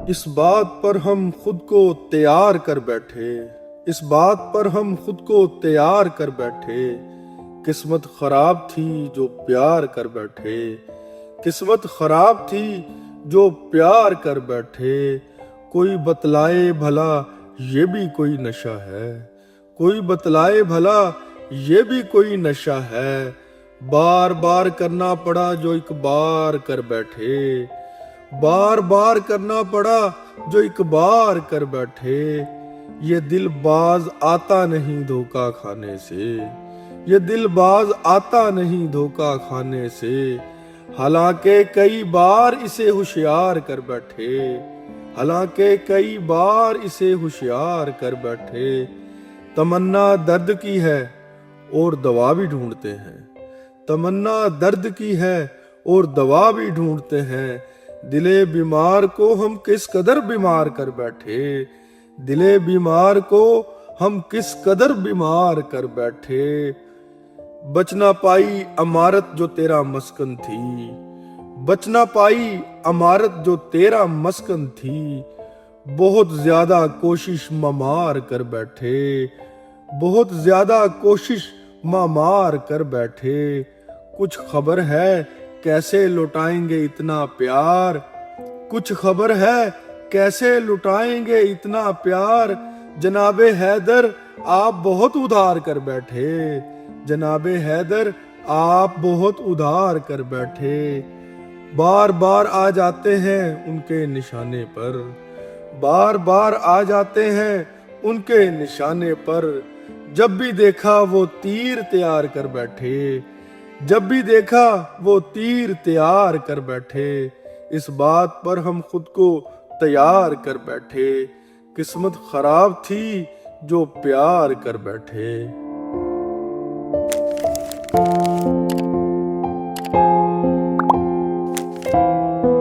اس بات پر ہم خود کو تیار کر بیٹھے، اس بات پر ہم خود کو تیار کر بیٹھے، قسمت خراب تھی جو پیار کر بیٹھے، قسمت خراب تھی جو پیار کر بیٹھے۔ کوئی بتلائے بھلا یہ بھی کوئی نشہ ہے، کوئی بتلائے بھلا یہ بھی کوئی نشہ ہے، بار بار کرنا پڑا جو ایک بار کر بیٹھے، بار بار کرنا پڑا جو ایک بار کر بیٹھے۔ یہ دل باز آتا نہیں دھوکہ کھانے سے، یہ دل باز آتا نہیں دھوکہ کھانے سے، حالانکہ کئی بار اسے ہوشیار کر بیٹھے، حالانکہ کئی بار اسے ہوشیار کر بیٹھے۔ تمنا درد کی ہے اور دوا بھی ڈھونڈتے ہیں، تمنا درد کی ہے اور دوا بھی ڈھونڈتے ہیں، دلے بیمار کو ہم کس قدر بیمار کر بیٹھے، دلے بیمار کو ہم کس قدر بیمار کر بیٹھے۔ بچ نہ پائی عمارت جو تیرا مسکن تھی، بچ نہ پائی عمارت جو تیرا مسکن تھی، بہت زیادہ کوشش مار کر بیٹھے، بہت زیادہ کوشش مار کر بیٹھے۔ کچھ خبر ہے کیسے لٹائیں گے اتنا پیار، کچھ خبر ہے کیسے لٹائیں گے اتنا پیار، جناب حیدر آپ بہت ادھار کر بیٹھے، جناب حیدر آپ بہت ادھار کر بیٹھے۔ بار بار آ جاتے ہیں ان کے نشانے پر، بار بار آ جاتے ہیں ان کے نشانے پر، جب بھی دیکھا وہ تیر تیار کر بیٹھے، جب بھی دیکھا وہ تیر تیار کر بیٹھے۔ اس بات پر ہم خود کو تیار کر بیٹھے، قسمت خراب تھی جو پیار کر بیٹھے۔